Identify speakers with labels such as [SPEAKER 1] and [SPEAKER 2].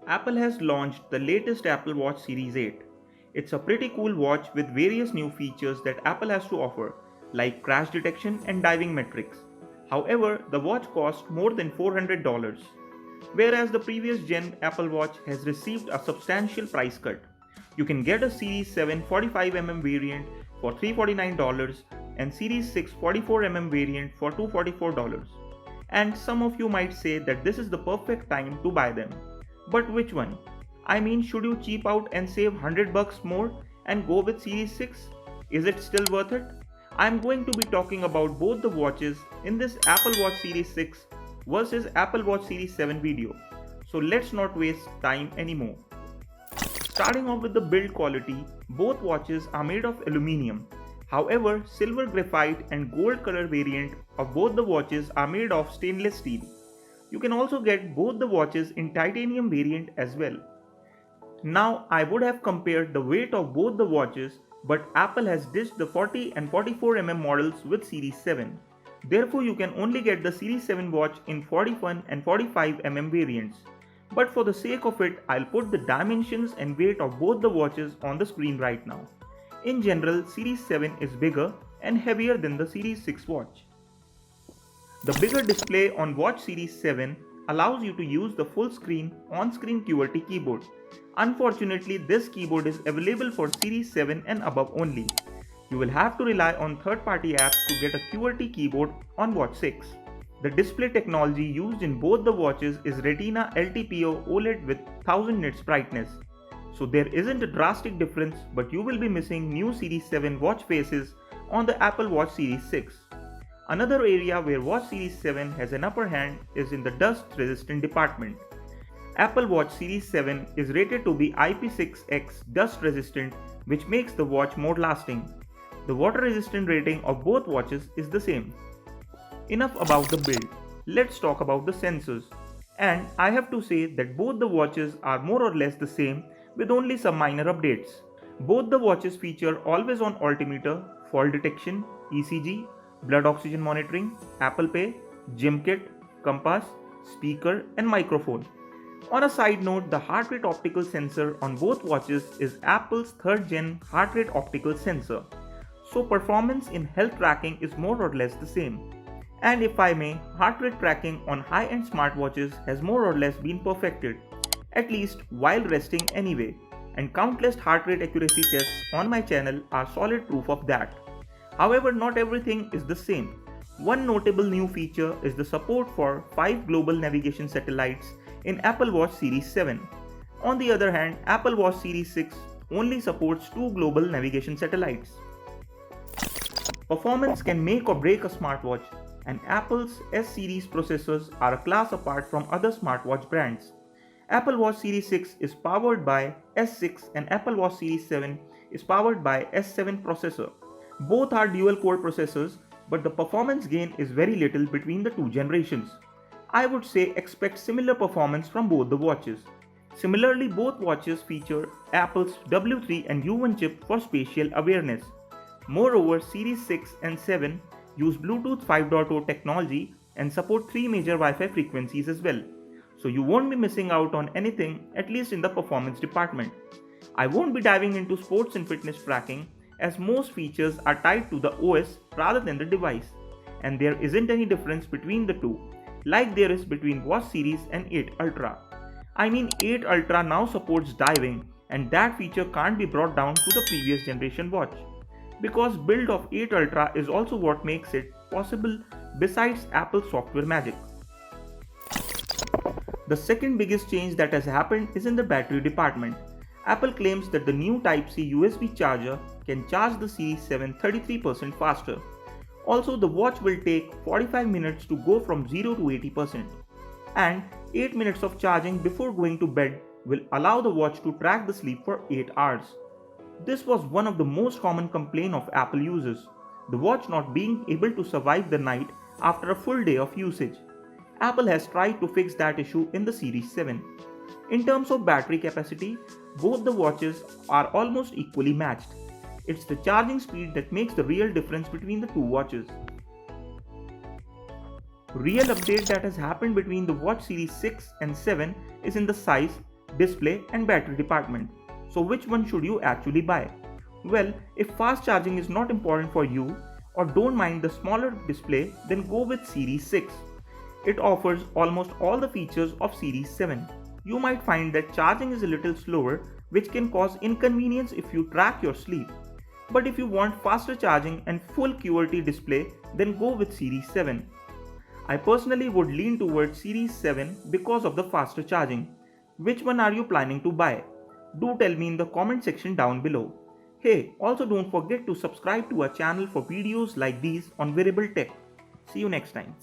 [SPEAKER 1] Apple has launched the latest Apple Watch Series 8. It's a pretty cool watch with various new features that Apple has to offer, like crash detection and diving metrics. However, the watch costs more than $400, whereas the previous gen Apple Watch has received a substantial price cut. You can get a Series 7 45mm variant for $349 and Series 6 44mm variant for $244. And some of you might say that this is the perfect time to buy them. But which one? I mean, should you cheap out and save $100 more and go with Series 6? Is it still worth it? I'm going to be talking about both the watches in this Apple Watch Series 6 versus Apple Watch Series 7 video. So let's not waste time anymore. Starting off with the build quality, both watches are made of aluminum. However, silver graphite and gold color variant of both the watches are made of stainless steel. You can also get both the watches in titanium variant as well. Now, I would have compared the weight of both the watches, but Apple has ditched the 40 and 44mm models with Series 7. Therefore, you can only get the Series 7 watch in 41 and 45mm variants. But for the sake of it, I'll put the dimensions and weight of both the watches on the screen right now. In general, Series 7 is bigger and heavier than the Series 6 watch. The bigger display on Watch Series 7 allows you to use the full screen on-screen QWERTY keyboard. Unfortunately, this keyboard is available for Series 7 and above only. You will have to rely on third-party apps to get a QWERTY keyboard on Watch 6. The display technology used in both the watches is Retina LTPO OLED with 1000 nits brightness. So there isn't a drastic difference, but you will be missing new Series 7 watch faces on the Apple Watch Series 6. Another area where Watch Series 7 has an upper hand is in the dust resistant department. Apple Watch Series 7 is rated to be IP6X dust resistant, which makes the watch more lasting. The water resistant rating of both watches is the same. Enough about the build, let's talk about the sensors. And I have to say that both the watches are more or less the same with only some minor updates. Both the watches feature always on altimeter, fall detection, ECG, blood oxygen monitoring, Apple Pay, gym kit, compass, speaker and microphone. On a side note, the heart rate optical sensor on both watches is Apple's 3rd gen heart rate optical sensor. So performance in health tracking is more or less the same. And if I may, heart rate tracking on high-end smartwatches has more or less been perfected, at least while resting anyway, and countless heart rate accuracy tests on my channel are solid proof of that. However, not everything is the same. One notable new feature is the support for 5 global navigation satellites in Apple Watch Series 7. On the other hand, Apple Watch Series 6 only supports 2 global navigation satellites. Performance can make or break a smartwatch, and Apple's S-series processors are a class apart from other smartwatch brands. Apple Watch Series 6 is powered by S6 and Apple Watch Series 7 is powered by S7 processor. Both are dual-core processors, but the performance gain is very little between the two generations. I would say expect similar performance from both the watches. Similarly, both watches feature Apple's W3 and U1 chip for spatial awareness. Moreover, Series 6 and 7 use Bluetooth 5.0 technology and support 3 major Wi-Fi frequencies as well. So you won't be missing out on anything, at least in the performance department. I won't be diving into sports and fitness tracking, as most features are tied to the OS rather than the device, and there isn't any difference between the two, like there is between Watch Series and 8 Ultra. I mean, 8 Ultra now supports diving, and that feature can't be brought down to the previous generation watch, because build of 8 Ultra is also what makes it possible besides Apple's software magic. The second biggest change that has happened is in the battery department. Apple claims that the new Type-C USB charger can charge the Series 7 33% faster. Also, the watch will take 45 minutes to go from 0 to 80%. And 8 minutes of charging before going to bed will allow the watch to track the sleep for 8 hours. This was one of the most common complaints of Apple users, the watch not being able to survive the night after a full day of usage. Apple has tried to fix that issue in the Series 7. In terms of battery capacity, both the watches are almost equally matched. It's the charging speed that makes the real difference between the two watches. Real update that has happened between the Watch Series 6 and 7 is in the size, display and battery department. So which one should you actually buy? Well, if fast charging is not important for you or don't mind the smaller display, then go with Series 6. It offers almost all the features of Series 7. You might find that charging is a little slower, which can cause inconvenience if you track your sleep. But if you want faster charging and full QLT display, then go with Series 7. I personally would lean towards Series 7 because of the faster charging. Which one are you planning to buy? Do tell me in the comment section down below. Hey, also don't forget to subscribe to our channel for videos like these on wearable tech. See you next time.